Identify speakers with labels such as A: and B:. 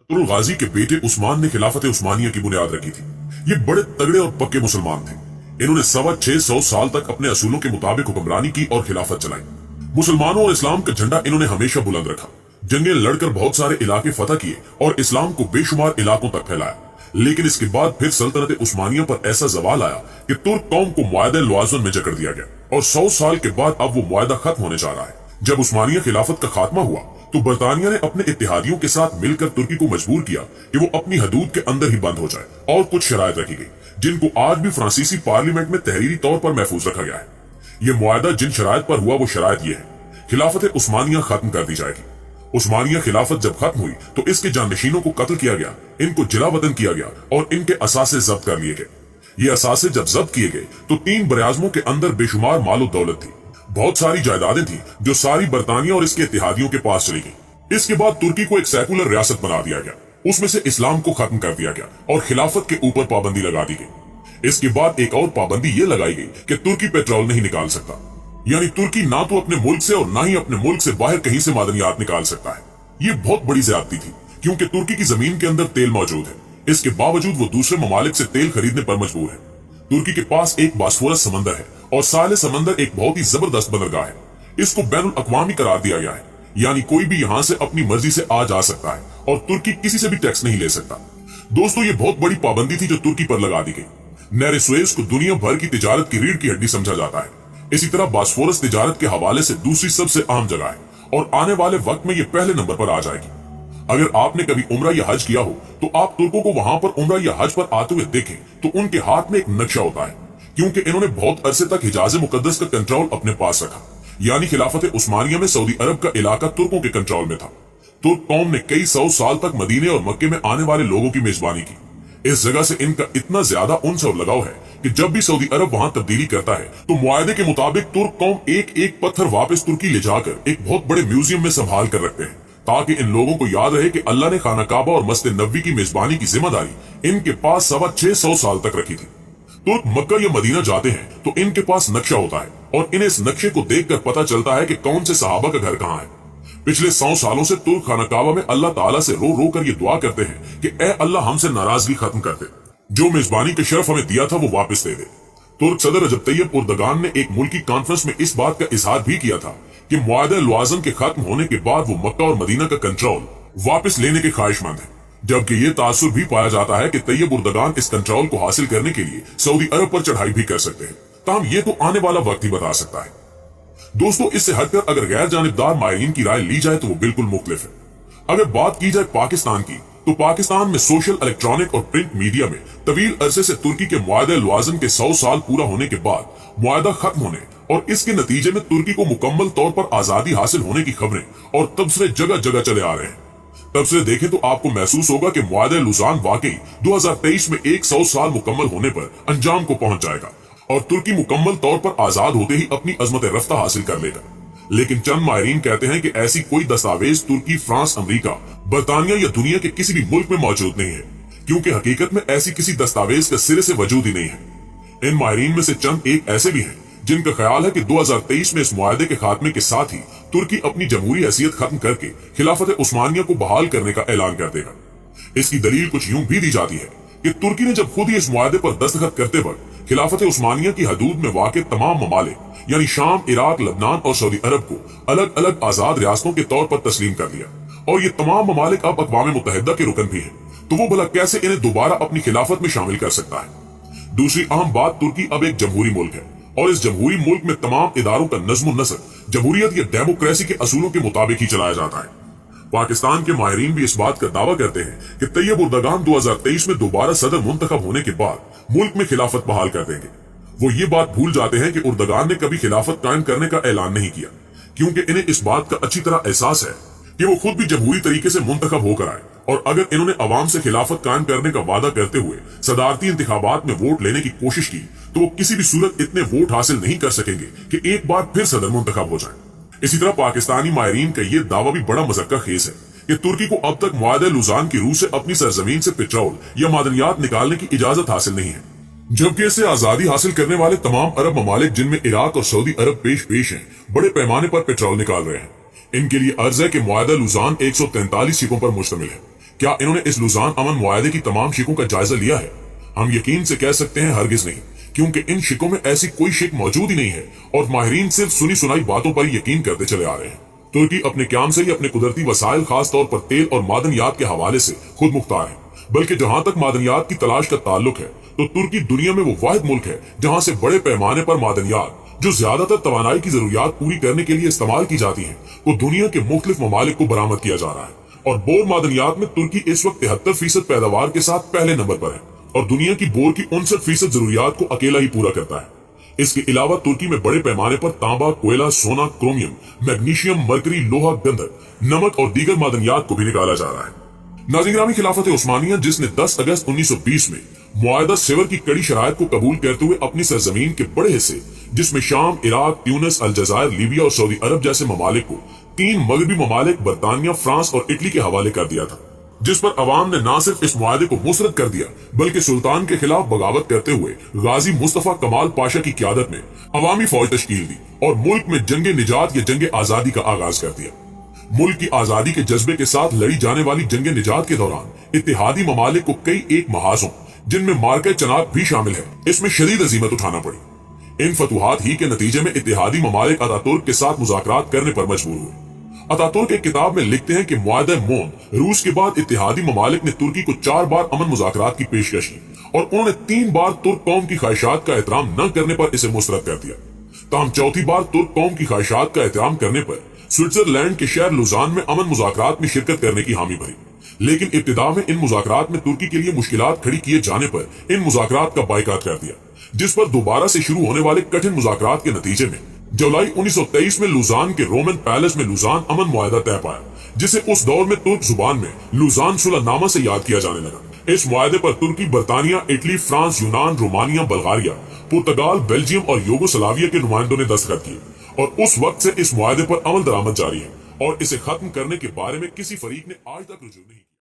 A: तुरुल गाजी के बेटे उस्मान ने खिलाफत उस्मानिया की बुनियाद रखी थी। ये बड़े तगड़े और पक्के मुसलमान थे। इन्होंने 625 साल तक अपने असूलों के मुताबिक हुक्मरानी की और खिलाफत चलाई। मुसलमानों और इस्लाम का झंडा इन्होंने हमेशा बुलंद रखा। जंगें लड़कर बहुत सारे इलाके फतह किए और इस्लाम को बेशुमार इलाकों तक फैलाया। लेकिन इसके बाद फिर सल्तनत उस्मानिया पर ऐसा जवाल आया कि तुर्क कौम को मुआहदा लवाज़न में जकड़ दिया गया और 100 साल के बाद अब वो मुआहदा खत्म होने जा रहा है। जब उस्मानिया खिलाफत का खात्मा हुआ तो बरतानिया ने अपने इत्तेहादियों के साथ मिलकर तुर्की को मजबूर किया कि वो अपनी हदूद के अंदर ही बंद हो जाए और कुछ शराइत रखी गई जिनको आज भी फ्रांसीसी पार्लियामेंट में तहरीरी तौर पर महफूज रखा गया है। ये मुआहदा जिन शराइत पर हुआ वो शराइत ये है, खिलाफत उस्मानिया खत्म कर दी जाएगी। उस्मानिया खिलाफत जब खत्म हुई तो इसके जानशीनों को कत्ल किया गया, इनको जिला वतन किया गया और इनके असासे जब्त कर लिए गए। ये असासे जब जब्त किए गए तो 3 बरआज़मों के अंदर बेशुमार मालो दौलत थी, बहुत सारी जायदादें थी जो सारी बरतानिया और इसके इत्तेहादियों के पास चली गई। इसके बाद तुर्की को एक सेकुलर रियासत बना दिया गया, उसमें से इस्लाम को खत्म कर दिया गया और खिलाफत के ऊपर पाबंदी लगा दी गई। इसके बाद एक और पाबंदी ये लगाई गई कि तुर्की पेट्रोल नहीं निकाल सकता, यानी तुर्की ना तो अपने मुल्क से और ना ही अपने मुल्क से बाहर कहीं से मादनियात निकाल सकता है। ये बहुत बड़ी ज्यादती थी क्योंकि तुर्की की जमीन के अंदर तेल मौजूद है, इसके बावजूद वो दूसरे ममालिक से तेल खरीदने पर मजबूर है। तुर्की के पास एक बास्फोरस समंदर है और साहिल समंदर एक बहुत ही जबरदस्त बंदरगाह है। इसको बैनुल अक़वामी करार दिया गया है, यानी कोई भी यहाँ से अपनी मर्जी से आ जा सकता है और तुर्की किसी से भी टैक्स नहीं ले सकता। दोस्तों, ये बहुत बड़ी पाबंदी थी जो तुर्की पर लगा दी गई। नहर सुएज को दुनिया भर की तिजारत की रीढ़ की हड्डी समझा जाता है। इसी तरह बास्फोरस तिजारत के हवाले से दूसरी सबसे अहम जगह है और आने वाले वक्त में ये पहले नंबर पर आ जाएगी। अगर आपने कभी उम्रा या हज किया हो तो आप तुर्कों को वहां पर उम्रा या हज पर आते हुए देखें तो उनके हाथ में एक नक्शा होता है, क्योंकि इन्होंने बहुत अरसे तक हिजाज मुकद्दस का कंट्रोल अपने पास रखा, यानी खिलाफत उस्मानिया में सऊदी अरब का इलाका तुर्कों के कंट्रोल में था। तुर्क कौम ने कई 100 साल तक मदीने और मक्के में आने वाले लोगों की मेजबानी की। इस जगह से इनका इतना ज्यादा उनसे लगाव है कि जब भी सऊदी अरब वहां तब्दीली करता है तो मुआहदे के मुताबिक तुर्क कौम एक एक पत्थर वापस तुर्की ले जाकर एक बहुत बड़े म्यूजियम में संभाल कर रखते हैं, ताकि इन लोगों को याद रहे कि अल्लाह ने खाना काबा और मस्जिद नबवी की मेजबानी की जिम्मेदारी इनके पास 625 साल तक रखी थी। तुर्क मक्का या मदीना जाते हैं तो इनके पास नक्शा होता है और इन्हें इस नक्शे को देखकर पता चलता है कि कौन से सहाबा का घर कहाँ है। पिछले 100 सालों से तुर्क खाना काबा में अल्लाह ताला से रो रो कर ये दुआ करते हैं कि ए अल्लाह हमसे नाराजगी खत्म कर दे, जो मेजबानी का शर्फ हमें दिया था वो वापस दे दे। तुर्क सदर रजब तैयब उर्दगान ने एक मुल्की कॉन्फ्रेंस में इस बात का इजहार भी किया था कि मुआहदा लवाज़न के खत्म होने के बाद वो मक्का और मदीना का कंट्रोल वापस लेने के ख्वाहिशमंद है, जबकि ये तासुर भी पाया जाता है कि तैयब उर्दगान इस कंट्रोल को हासिल करने के लिए सऊदी अरब पर चढ़ाई भी कर सकते हैं। ताहम ये तो आने वाला वक्त ही बता सकता है। दोस्तों, इससे हटकर अगर गैर जानिबदार माहिरीन की राय ली जाए तो वो बिल्कुल मुख्तलिफ है। अगर बात की जाए पाकिस्तान की तो पाकिस्तान में सोशल, इलेक्ट्रॉनिक और प्रिंट मीडिया में तवील अरसे से तुर्की के मुआहदा लवाज़न के 100 साल पूरा होने के बाद मुआहदा खत्म होने और इसके नतीजे में तुर्की को मुकम्मल तौर पर आजादी हासिल होने की खबरें और तबसरे जगह जगह चले आ रहे हैं। तबसरे देखें तो आपको महसूस होगा कि मुआहदा लुज़ान वाकई 2023 में 100 साल मुकम्मल होने पर अंजाम को पहुंच जाएगा और तुर्की मुकम्मल तौर पर आजाद होते ही अपनी अजमत रफ्ता हासिल कर लेगा। लेकिन चंद माहिरीन कहते हैं कि ऐसी कोई दस्तावेज तुर्की, फ्रांस, अमेरिका, बरतानिया या दुनिया के किसी भी मुल्क में मौजूद नहीं है, क्योंकि हकीकत में ऐसी किसी दस्तावेज का सिरे से वजूद ही नहीं है। इन माहिरीन में से चंद एक ऐसे भी हैं जिनका ख्याल है कि 2023 में इस मुआहदे के खात्मे के साथ ही तुर्की अपनी जमहूरी हैसियत खत्म करके खिलाफत उस्मानिया को बहाल करने का ऐलान कर देगा। इसकी दलील कुछ यूं भी दी जाती है कि तुर्की ने जब खुद ही इस मुआहदे पर दस्तखत करते वक्त खिलाफत उस्मानिया की हदूद में वाक़ तमाम ममालिक यानी शाम, इराक, लबनान और सऊदी अरब को अलग अलग आजाद रियासतों के तौर पर तस्लीम कर दिया और ये तमाम ममालिक अब अक़वाम मुत्तहिदा के रुकन भी हैं, तो वो भला कैसे इन्हें दोबारा अपनी खिलाफत में शामिल कर सकता है। दूसरी अहम बात, तुर्की अब एक जमहूरी मुल्क है और इस जमहूरी मुल्क में तमाम इदारों का नज़्म नसर जमहूरियत या डेमोक्रेसी के असूलों के मुताबिक ही चलाया जाता है। पाकिस्तान के माहिरीन भी इस बात का दावा करते हैं कि तैयब उर्दगान 2023 में दोबारा सदर मुंतखब होने के बाद मुल्क में खिलाफत बहाल कर देंगे। वो ये बात भूल जाते हैं कि उर्दगान ने कभी खिलाफत कायम करने का ऐलान नहीं किया, क्योंकि इन्हें इस बात का अच्छी तरह एहसास है कि वो खुद भी जमहूरी तरीके से मुंतखब होकर आए और अगर इन्होंने अवाम से खिलाफत कायम करने का वादा करते हुए सदारती इंतखाबात में वोट लेने की कोशिश की तो वो किसी भी सूरत इतने वोट हासिल नहीं कर सकेंगे कि एक बार फिर सदर मुंतखब हो जाए। इसी तरह पाकिस्तानी माहिरीन का ये दावा भी बड़ा मज़क्का खेज है कि तुर्की को अब तक मुआहदा लुज़ान की रूह से अपनी सरजमीन से पेट्रोल या मादनियात निकालने की इजाजत हासिल नहीं है, जबकि इससे आजादी हासिल करने वाले तमाम अरब ममालिक जिनमें इराक और सऊदी अरब पेश हैं, बड़े पैमाने पर पेट्रोल निकाल रहे हैं। इनके लिए अर्ज है कि मुआहदा लुज़ान 143 सिकों पर मुश्तमिल है, क्या इन्होंने इस लुजान अमन मुआहदे की तमाम शिकों का जायजा लिया है? हम यकीन से कह सकते हैं हरगिज नहीं, क्योंकि इन शिकों में ऐसी कोई शिक मौजूद ही नहीं है और माहिरीन सिर्फ सुनी सुनाई बातों पर यकीन करते चले आ रहे हैं। तुर्की अपने क्याम से ही अपने कुदरती वसाइल खास तौर पर तेल और मादनियात के हवाले से खुद मुख्तार है, बल्कि जहां तक मादनियात की तलाश का ताल्लुक है तो तुर्की दुनिया में वो वाहिद मुल्क है जहां से बड़े पैमाने पर मादनियात जो ज्यादातर तवानाई की जरूरियात पूरी करने के लिए इस्तेमाल की जाती है वो दुनिया के मुख्तलिफ ममालिक को बरामद किया जा रहा है। और बोर मादनियात में तुर्की इस वक्त 73% पैदावार के साथ पहले नंबर पर है और दुनिया की बोर की 59% जरूरियात को अकेला ही पूरा करता है। इसके अलावा तुर्की में बड़े पैमाने पर तांबा, कोयला, सोना, क्रोमियम, मैग्नीशियम, मरकरी, लोहा, गंधक, नमक और दीगर मादनियात को भी निकाला जा रहा है। नाज़रीन, खिलाफत उस्मानिया जिसने 10 अगस्त 1920 में मुआहदा सेवर की कड़ी शराइत को कबूल करते हुए अपनी सरजमीन के बड़े हिस्से जिसमें शाम, इराक, ट्यूनिस, अलजायर, लीबिया और सऊदी अरब जैसे ममालिक को 3 मगरबी ममालिक बरतानिया, फ्रांस और इटली के हवाले कर दिया था, जिस पर अवाम ने न सिर्फ इस मुआहदे को मुस्तरद कर दिया बल्कि सुल्तान के खिलाफ बगावत करते हुए गाजी मुस्तफा कमाल पाशा की क़यादत में अवामी फौज तश्कील दी और मुल्क में जंगे निजात या जंगे आजादी का आगाज कर दिया। मुल्क की आजादी के जज्बे के साथ लड़ी जाने वाली जंगे निजात के दौरान इत्तेहादी ममालिक को कई एक महाजों जिनमें मार्के चनाब भी शामिल है इसमें शदीद अजीमत उठाना पड़ी। इन फतुहात ही के नतीजे में इत्तेहादी ममालिक अतातुर्क के साथ मुज़ाकरात करने पर मजबूर हुए। अतातुर्क एक किताब में लिखते हैं कि मुआहदा मोन रूस के बाद इत्तेहादी ममालिक ने तुर्की को 4 बार अमन मुज़ाकरात की पेशकश की और उन्होंने 3 बार तुर्क कौम की ख्वाहिशात का एहतराम न करने पर इसे मुस्तरद कर दिया। ताहम चौथी बार तुर्क कौम की ख्वाहिशात का एहतराम करने पर स्विट्जरलैंड के शहर लुजान में अमन मुज़ाकरात में शिरकत करने की हामी भरी, लेकिन इब्तिदा में इन मुज़ाकरात में तुर्की के लिए मुश्किलात खड़ी किए जाने पर इन मुज़ाकरात का बाइकाट कर दिया, जिस पर दोबारा से शुरू होने वाले कठिन मुज़ाकरात के नतीजे में जुलाई 1923 में लुजान के रोमन पैलेस में लुजान अमन मुआहदा तय पाया, जिसे उस दौर में तुर्क जुबान में लुजान सुलहनामा से याद किया जाने लगा। इस मुआहदे पर तुर्की, बरतानिया, इटली, फ्रांस, यूनान, रोमानिया, बल्गारिया, पुर्तगाल, बेल्जियम और यूगोस्लाविया के नुमाइंदों ने दस्तखत किए और उस वक्त से इस मुआहदे पर अमल दरामद जारी है और इसे खत्म करने के बारे में किसी फरीक ने आज तक रुजू नहीं किया।